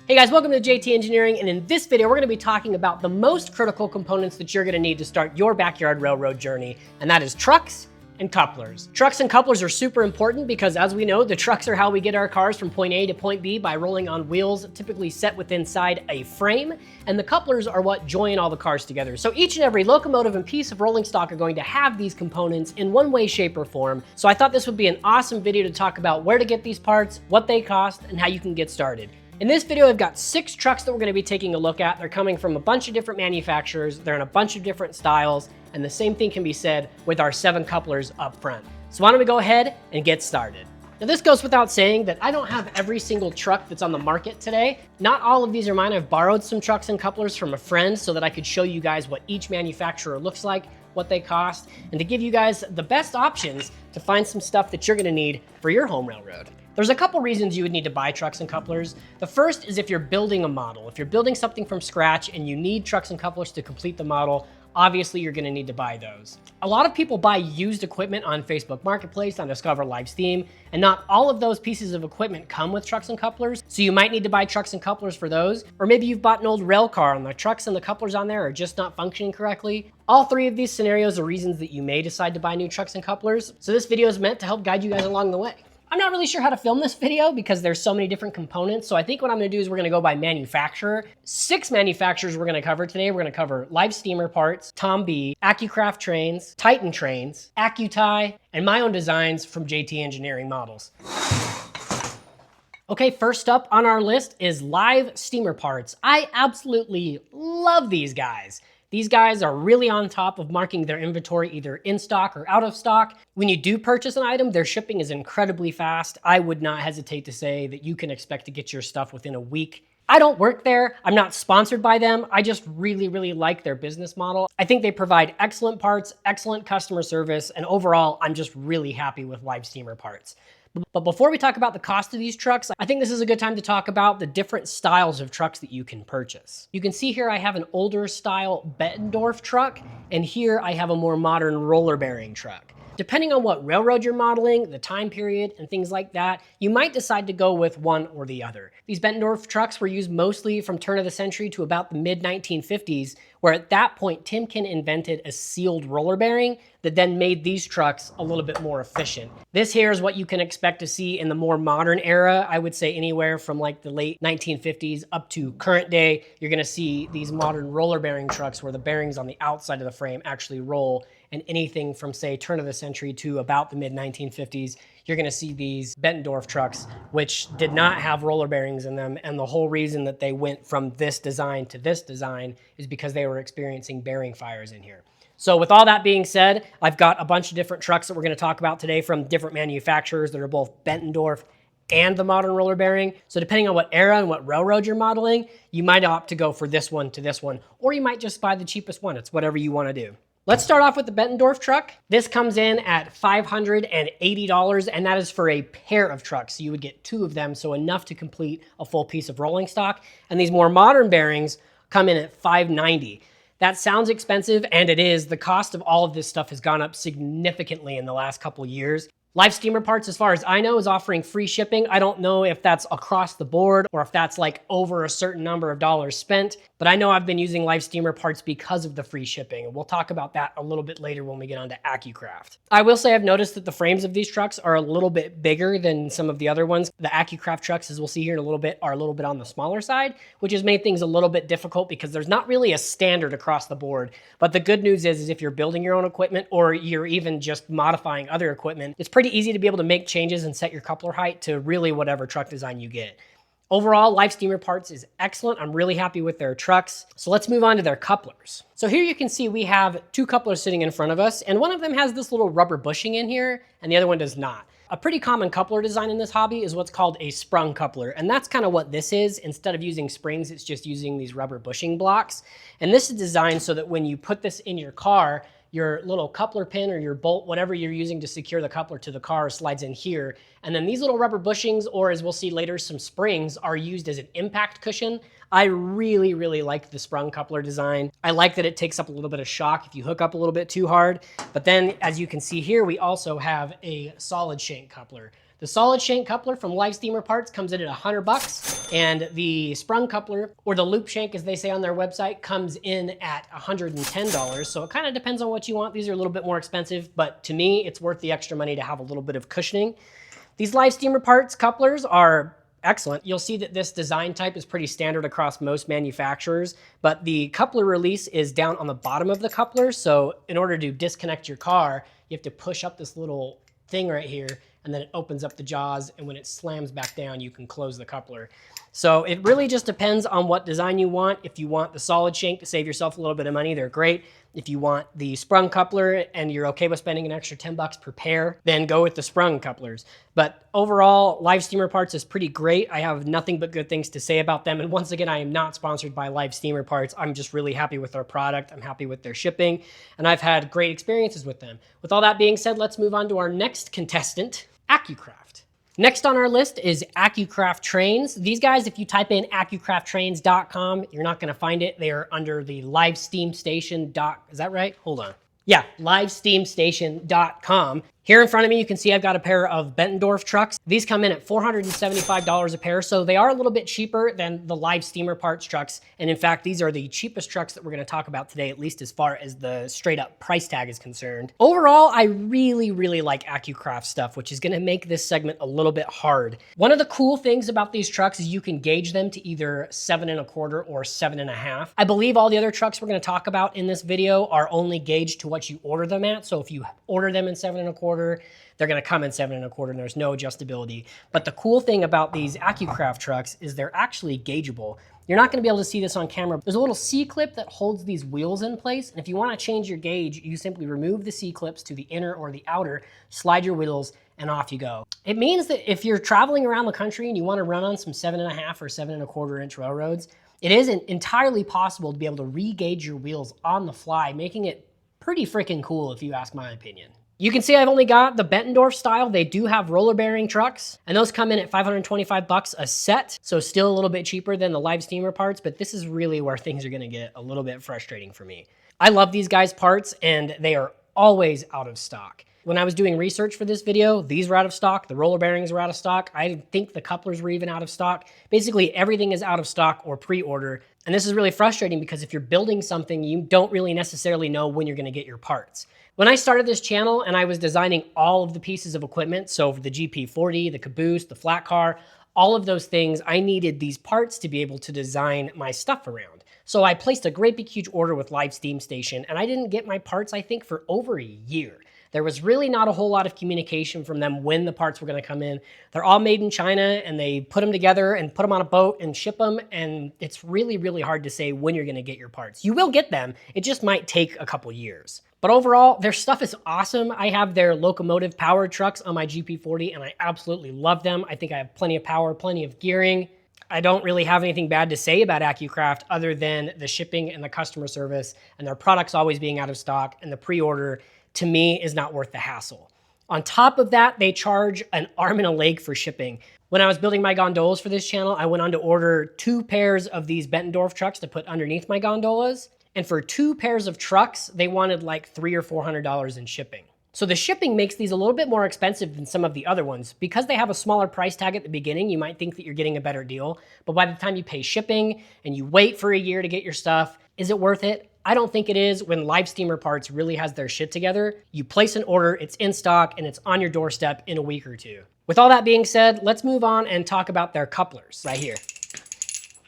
Hey guys, welcome to J.T. Engineering, and in this video we're going to be talking about the most critical components that you're going to need to start your backyard railroad journey, and that is trucks and couplers. Trucks and couplers are super important because, as we know, the trucks are how we get our cars from point A to point B by rolling on wheels typically set within inside a frame, and the couplers are what join all the cars together. So each and every locomotive and piece of rolling stock are going to have these components in one way, shape, or form. So I thought this would be an awesome video to talk about where to get these parts, what they cost, and how you can get started. In this video, I've got 6 trucks that we're gonna be taking a look at. They're coming from a bunch of different manufacturers. They're in a bunch of different styles, and the same thing can be said with our 7 couplers up front. So why don't we go ahead and get started. Now this goes without saying that I don't have every single truck that's on the market today. Not all of these are mine. I've borrowed some trucks and couplers from a friend so that I could show you guys what each manufacturer looks like, what they cost, and to give you guys the best options to find some stuff that you're gonna need for your home railroad. There's a couple reasons you would need to buy trucks and couplers. The first is if you're building a model. If you're building something from scratch and you need trucks and couplers to complete the model, obviously you're gonna need to buy those. A lot of people buy used equipment on Facebook Marketplace, on Discover Live Steam, and not all of those pieces of equipment come with trucks and couplers, so you might need to buy trucks and couplers for those. Or maybe you've bought an old rail car and the trucks and the couplers on there are just not functioning correctly. All 3 of these scenarios are reasons that you may decide to buy new trucks and couplers, so this video is meant to help guide you guys along the way. I'm not really sure how to film this video because there's so many different components. So I think what I'm gonna do is we're gonna go by manufacturer. 6 manufacturers we're gonna cover today. We're gonna cover Live Steamer Parts, Tom B, Accucraft Trains, Titan Trains, Accutie, and my own designs from J.T. Engineering models. Okay, first up on our list is Live Steamer Parts. I absolutely love these guys. These guys are really on top of marking their inventory either in stock or out of stock. When you do purchase an item, their shipping is incredibly fast. I would not hesitate to say that you can expect to get your stuff within a week. I don't work there. I'm not sponsored by them. I just really like their business model. I think they provide excellent parts, excellent customer service, and overall, I'm just really happy with Live Steamer Parts. But before we talk about the cost of these trucks, I think this is a good time to talk about the different styles of trucks that you can purchase. You can see here I have an older style Bettendorf truck, and here I have a more modern roller bearing truck. Depending on what railroad you're modeling, the time period, and things like that, you might decide to go with one or the other. These Bettendorf trucks were used mostly from turn of the century to about the mid-1950s, where at that point, Timken invented a sealed roller bearing that then made these trucks a little bit more efficient. This here is what you can expect to see in the more modern era. I would say anywhere from like the late 1950s up to current day, you're gonna see these modern roller bearing trucks where the bearings on the outside of the frame actually roll. And anything from, say, turn of the century to about the mid-1950s, you're gonna see these Bettendorf trucks, which did not have roller bearings in them. And the whole reason that they went from this design to this design is because they were experiencing bearing fires in here. So with all that being said, I've got a bunch of different trucks that we're gonna talk about today from different manufacturers that are both Bettendorf and the modern roller bearing. So depending on what era and what railroad you're modeling, you might opt to go for this one to this one, or you might just buy the cheapest one. It's whatever you wanna do. Let's start off with the Bettendorf truck. This comes in at $580, and that is for a pair of trucks. So you would get 2 of them, so enough to complete a full piece of rolling stock. And these more modern bearings come in at $590. That sounds expensive, and it is. The cost of all of this stuff has gone up significantly in the last couple years. Live Steamer Parts, as far as I know, is offering free shipping. I don't know if that's across the board or if that's like over a certain number of dollars spent, but I know I've been using Live Steamer Parts because of the free shipping. And we'll talk about that a little bit later when we get onto Accucraft. I will say I've noticed that the frames of these trucks are a little bit bigger than some of the other ones. The Accucraft trucks, as we'll see here in a little bit, are a little bit on the smaller side, which has made things a little bit difficult because there's not really a standard across the board. But the good news is if you're building your own equipment or you're even just modifying other equipment, it's pretty easy to be able to make changes and set your coupler height to really whatever truck design you get. Overall, Live Steamer Parts is excellent. I'm really happy with their trucks. So let's move on to their couplers. So here you can see we have 2 couplers sitting in front of us, and one of them has this little rubber bushing in here, and the other one does not. A pretty common coupler design in this hobby is what's called a sprung coupler, and that's kind of what this is. Instead of using springs, it's just using these rubber bushing blocks. And this is designed so that when you put this in your car, your little coupler pin or your bolt, whatever you're using to secure the coupler to the car, slides in here. And then these little rubber bushings, or as we'll see later, some springs, are used as an impact cushion. I really like the sprung coupler design. I like that it takes up a little bit of shock if you hook up a little bit too hard. But then, as you can see here, we also have a solid shank coupler. The solid shank coupler from Live Steamer Parts comes in at $100, and the sprung coupler, or the loop shank as they say on their website, comes in at $110. So it kind of depends on what you want. These are a little bit more expensive, but to me, it's worth the extra money to have a little bit of cushioning. These Live Steamer Parts couplers are excellent. You'll see that this design type is pretty standard across most manufacturers, but the coupler release is down on the bottom of the coupler. So in order to disconnect your car, you have to push up this little thing right here, and then it opens up the jaws, and when it slams back down, you can close the coupler. So it really just depends on what design you want. If you want the solid shank to save yourself a little bit of money, they're great. If you want the sprung coupler and you're okay with spending an extra $10 per pair, then go with the sprung couplers. But overall, Live Steamer Parts is pretty great. I have nothing but good things to say about them. And once again, I am not sponsored by Live Steamer Parts. I'm just really happy with their product. I'm happy with their shipping, and I've had great experiences with them. With all that being said, let's move on to our next contestant, Accucraft. Next on our list is Accucraft Trains. These guys, if you type in accucrafttrains.com, you're not gonna find it. They are under the livesteamstation. Is that right? Hold on. Yeah, livesteamstation.com. Here in front of me, you can see I've got a pair of Bettendorf trucks. These come in at $475 a pair, so they are a little bit cheaper than the Live Steamer Parts trucks. And in fact, these are the cheapest trucks that we're gonna talk about today, at least as far as the straight up price tag is concerned. Overall, I really, really like Accucraft stuff, which is gonna make this segment a little bit hard. One of the cool things about these trucks is you can gauge them to either 7.25 or 7.5. I believe all the other trucks we're gonna talk about in this video are only gauged to what you order them at. So if you order them in 7.25, they're gonna come in 7.25 and there's no adjustability. But the cool thing about these Accucraft trucks is they're actually gaugeable. You're not gonna be able to see this on camera. There's a little C-clip that holds these wheels in place. And if you wanna change your gauge, you simply remove the C-clips to the inner or the outer, slide your wheels, and off you go. It means that if you're traveling around the country and you wanna run on some 7.5 or 7.25 inch railroads, it isn't entirely possible to be able to re-gauge your wheels on the fly, making it pretty freaking cool if you ask my opinion. You can see I've only got the Bettendorf style. They do have roller bearing trucks, and those come in at $525 a set, so still a little bit cheaper than the Live Steamer Parts, but this is really where things are gonna get a little bit frustrating for me. I love these guys' parts, and they are always out of stock. When I was doing research for this video, these were out of stock, the roller bearings were out of stock, I think the couplers were even out of stock. Basically, everything is out of stock or pre-order, and this is really frustrating because if you're building something, you don't really necessarily know when you're gonna get your parts. When I started this channel and I was designing all of the pieces of equipment, so for the GP40, the caboose, the flat car, all of those things, I needed these parts to be able to design my stuff around. So I placed a great big huge order with Live Steam Station, and I didn't get my parts, I think, for over a year. There was really not a whole lot of communication from them when the parts were gonna come in. They're all made in China, and they put them together and put them on a boat and ship them, and it's really, really hard to say when you're gonna get your parts. You will get them, it just might take a couple years. But overall, their stuff is awesome. I have their Locomotive powered trucks on my GP40, and I absolutely love them. I think I have plenty of power, plenty of gearing. I don't really have anything bad to say about Accucraft other than the shipping and the customer service and their products always being out of stock, and the pre-order to me is not worth the hassle. On top of that, they charge an arm and a leg for shipping. When I was building my gondolas for this channel, I went on to order 2 pairs of these Bettendorf trucks to put underneath my gondolas. And for 2 pairs of trucks, they wanted like $300 or $400 in shipping. So the shipping makes these a little bit more expensive than some of the other ones. Because they have a smaller price tag at the beginning, you might think that you're getting a better deal. But by the time you pay shipping and you wait for a year to get your stuff, is it worth it? I don't think it is. When Live Steamer Parts really has their shit together, you place an order, it's in stock, and it's on your doorstep in a week or 2. With all that being said, let's move on and talk about their couplers right here.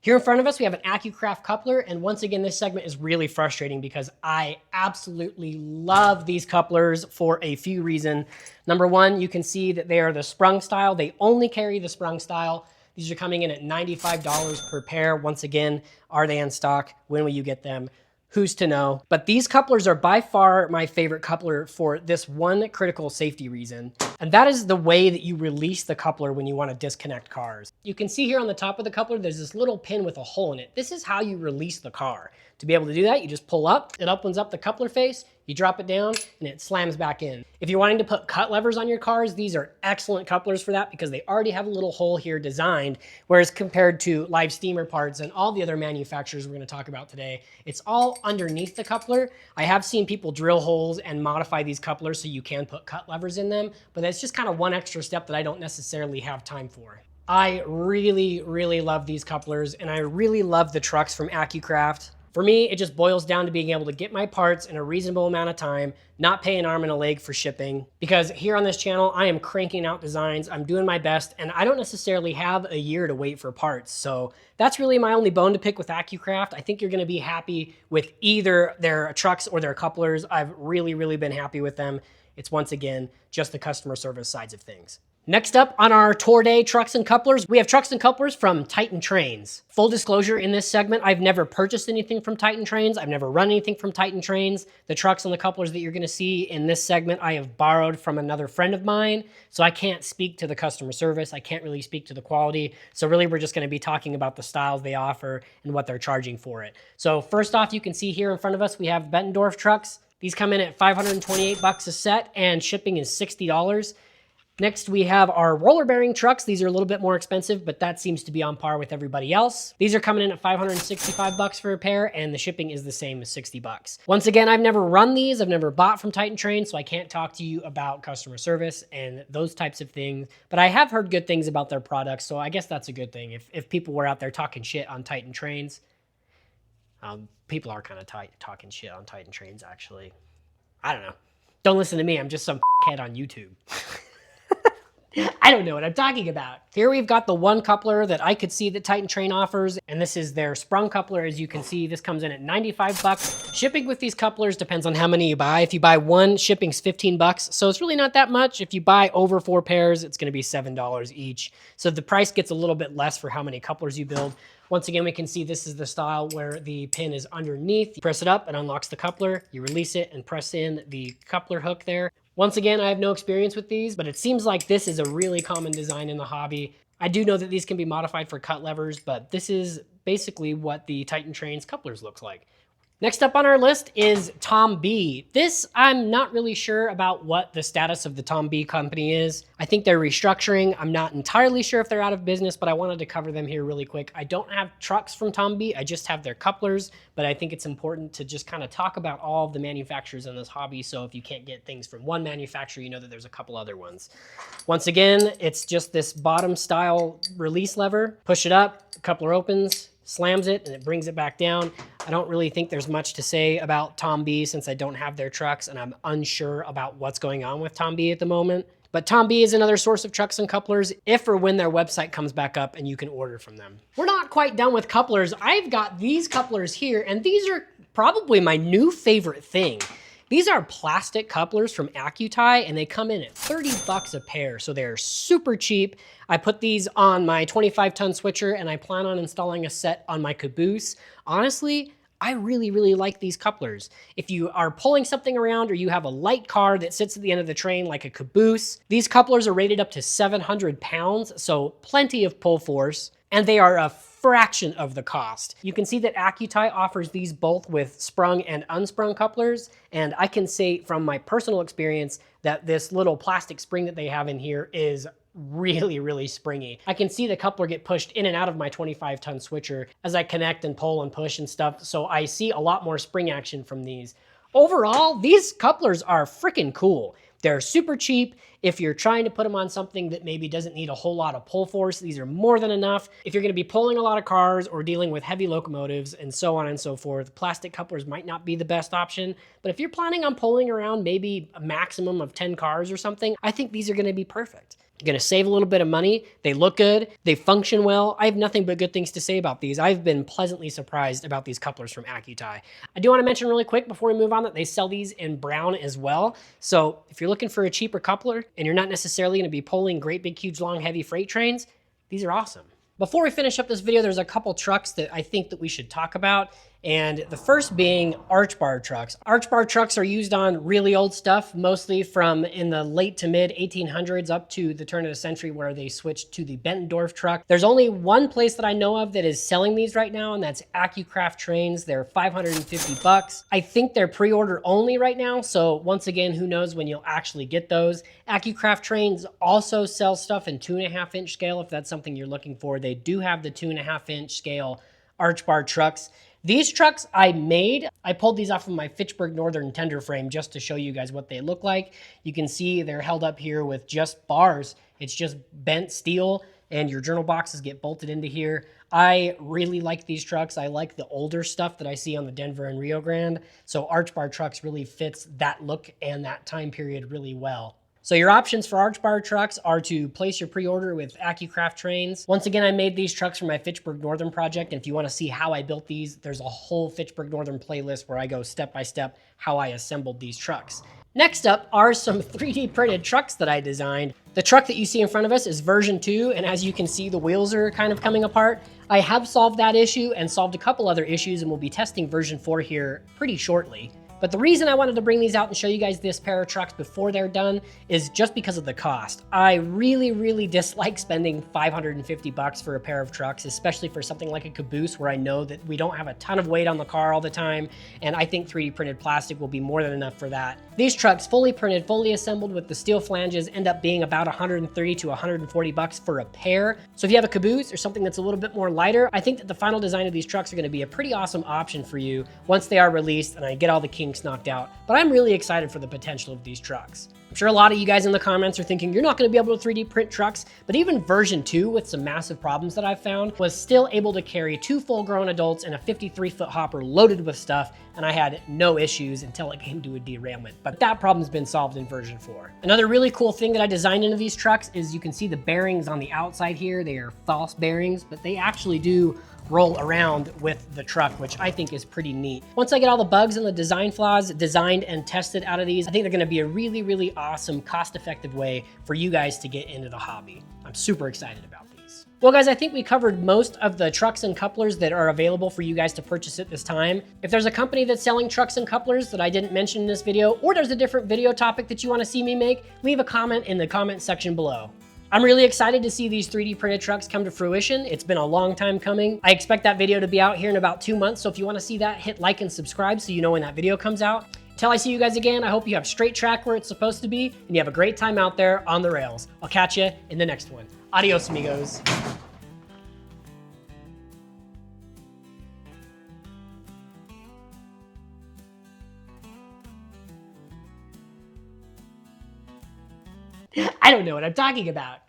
Here in front of us, we have an Accucraft coupler, and once again, this segment is really frustrating because I absolutely love these couplers for a few reasons. Number one, you can see that they are the sprung style. They only carry the sprung style. These are coming in at $95 per pair. Once again, are they in stock? When will you get them? Who's to know? But these couplers are by far my favorite coupler for this one critical safety reason. And that is the way that you release the coupler when you want to disconnect cars. You can see here on the top of the coupler, there's this little pin with a hole in it. This is how you release the car. To be able to do that, you just pull up, it opens up the coupler face, you drop it down, and it slams back in. If you're wanting to put cut levers on your cars, these are excellent couplers for that because they already have a little hole here designed, whereas compared to live steamer parts and all the other manufacturers we're gonna talk about today, it's all underneath the coupler. I have seen people drill holes and modify these couplers so you can put cut levers in them, but that's just kind of one extra step that I don't necessarily have time for. I really, really love these couplers, and I really love the trucks from Accucraft. For me, it just boils down to being able to get my parts in a reasonable amount of time, not pay an arm and a leg for shipping. Because here on this channel, I am cranking out designs, I'm doing my best, and I don't necessarily have a year to wait for parts. So that's really my only bone to pick with Accucraft. I think you're gonna be happy with either their trucks or their couplers. I've really, really been happy with them. It's once again, just the customer service sides of things. Next up on our tour day trucks and couplers, we have trucks and couplers from Titan Trains. Full disclosure, in this segment, I've never purchased anything from Titan Trains. I've never run anything from Titan Trains. The trucks and the couplers that you're gonna see in this segment, I have borrowed from another friend of mine. So I can't speak to the customer service. I can't really speak to the quality. So really, we're just gonna be talking about the styles they offer and what they're charging for it. So first off, you can see here in front of us, we have Bettendorf trucks. These come in at $528 a set and shipping is $60. Next, we have our roller bearing trucks. These are a little bit more expensive, but that seems to be on par with everybody else. These are coming in at $565 for a pair, and the shipping is the same as $60. Once again, I've never run these. I've never bought from Titan Trains, so I can't talk to you about customer service and those types of things, but I have heard good things about their products, so I guess that's a good thing. If people were out there talking shit on Titan Trains, people are kind of talking shit on Titan Trains, actually. I don't know. Don't listen to me. I'm just some head on YouTube. I don't know what I'm talking about. Here we've got the one coupler that I could see that Titan Train offers, and this is their sprung coupler. As you can see, this comes in at $95. Shipping with these couplers depends on how many you buy. If you buy one, shipping's $15, so it's really not that much. If you buy over 4 pairs, it's gonna be $7 each. So the price gets a little bit less for how many couplers you build. Once again, we can see this is the style where the pin is underneath. You press it up, it unlocks the coupler, you release it and press in the coupler hook there. Once again, I have no experience with these, but it seems like this is a really common design in the hobby. I do know that these can be modified for cut levers, but this is basically what the Titan Trains couplers looks like. Next up on our list is Tom B. This, I'm not really sure about what the status of the Tom B company is. I think they're restructuring. I'm not entirely sure if they're out of business, but I wanted to cover them here really quick. I don't have trucks from Tom B. I just have their couplers, but I think it's important to just kind of talk about all of the manufacturers in this hobby. So if you can't get things from one manufacturer, you know that there's a couple other ones. Once again, it's just this bottom style release lever. Push it up, the coupler opens, slams it, and it brings it back down. I don't really think there's much to say about Tom B since I don't have their trucks and I'm unsure about what's going on with Tom B at the moment. But Tom B is another source of trucks and couplers if or when their website comes back up and you can order from them. We're not quite done with couplers. I've got these couplers here, and these are probably my new favorite thing. These are plastic couplers from Accutie, and they come in at $30 a pair, so they're super cheap. I put these on my 25-ton switcher, and I plan on installing a set on my caboose. Honestly, I really, really like these couplers. If you are pulling something around or you have a light car that sits at the end of the train like a caboose, these couplers are rated up to 700 pounds, so plenty of pull force, and they are a fraction of the cost. You can see that Accutie offers these both with sprung and unsprung couplers, and I can say from my personal experience that this little plastic spring that they have in here is really, really springy. I can see the coupler get pushed in and out of my 25-ton switcher as I connect and pull and push and stuff, so I see a lot more spring action from these. Overall, these couplers are freaking cool. They're super cheap. If you're trying to put them on something that maybe doesn't need a whole lot of pull force, these are more than enough. If you're gonna be pulling a lot of cars or dealing with heavy locomotives and so on and so forth, plastic couplers might not be the best option. But if you're planning on pulling around maybe a maximum of 10 cars or something, I think these are gonna be perfect. You're gonna save a little bit of money. They look good, they function well. I have nothing but good things to say about these. I've been pleasantly surprised about these couplers from Accutie. I do wanna mention really quick before we move on that they sell these in brown as well. So if you're looking for a cheaper coupler and you're not necessarily gonna be pulling great big, huge, long, heavy freight trains, these are awesome. Before we finish up this video, there's a couple trucks that I think that we should talk about. And the first being Archbar Trucks. Archbar Trucks are used on really old stuff, mostly from in the late to mid 1800s up to the turn of the century where they switched to the Bettendorf truck. There's only one place that I know of that is selling these right now, and that's Accucraft Trains. They're $550. I think they're pre-order only right now, so once again, who knows when you'll actually get those. Accucraft Trains also sell stuff in 2.5-inch scale if that's something you're looking for. They do have the 2.5-inch scale Archbar Trucks. These trucks I made, I pulled these off of my Fitchburg Northern tender frame just to show you guys what they look like. You can see they're held up here with just bars. It's just bent steel and your journal boxes get bolted into here. I really like these trucks. I like the older stuff that I see on the Denver and Rio Grande. So Archbar Trucks really fits that look and that time period really well. So your options for Archbar Trucks are to place your pre-order with Accucraft Trains. Once again, I made these trucks for my Fitchburg Northern project, and if you want to see how I built these, there's a whole Fitchburg Northern playlist where I go step by step how I assembled these trucks. Next up are some 3D printed trucks that I designed. The truck that you see in front of us is version 2, and as you can see, the wheels are kind of coming apart. I have solved that issue and solved a couple other issues, and we'll be testing version 4 here pretty shortly. But the reason I wanted to bring these out and show you guys this pair of trucks before they're done is just because of the cost. I really dislike spending $550 for a pair of trucks, especially for something like a caboose where I know that we don't have a ton of weight on the car all the time, and I think 3D printed plastic will be more than enough for that. These trucks, fully printed, fully assembled with the steel flanges, end up being about $130 to $140 for a pair. So if you have a caboose or something that's a little bit more lighter, I think that the final design of these trucks are going to be a pretty awesome option for you once they are released and I get all the kinks knocked out. But I'm really excited for the potential of these trucks. I'm sure a lot of you guys in the comments are thinking you're not going to be able to 3D print trucks, but even version 2 with some massive problems that I've found was still able to carry 2 full-grown adults and a 53-foot hopper loaded with stuff, and I had no issues until it came to a derailment. But that problem's been solved in version 4. Another really cool thing that I designed into these trucks is you can see the bearings on the outside here. They are false bearings, but they actually do roll around with the truck, which I think is pretty neat. Once I get all the bugs and the design flaws designed and tested out of these, I think they're gonna be a really awesome, cost-effective way for you guys to get into the hobby. I'm super excited about these. Well guys, I think we covered most of the trucks and couplers that are available for you guys to purchase at this time. If there's a company that's selling trucks and couplers that I didn't mention in this video, or there's a different video topic that you wanna see me make, leave a comment in the comment section below. I'm really excited to see these 3D printed trucks come to fruition. It's been a long time coming. I expect that video to be out here in about 2 months, so if you want to see that, hit like and subscribe so you know when that video comes out. Until I see you guys again, I hope you have straight track where it's supposed to be, and you have a great time out there on the rails. I'll catch you in the next one. Adios, amigos. I don't know what I'm talking about.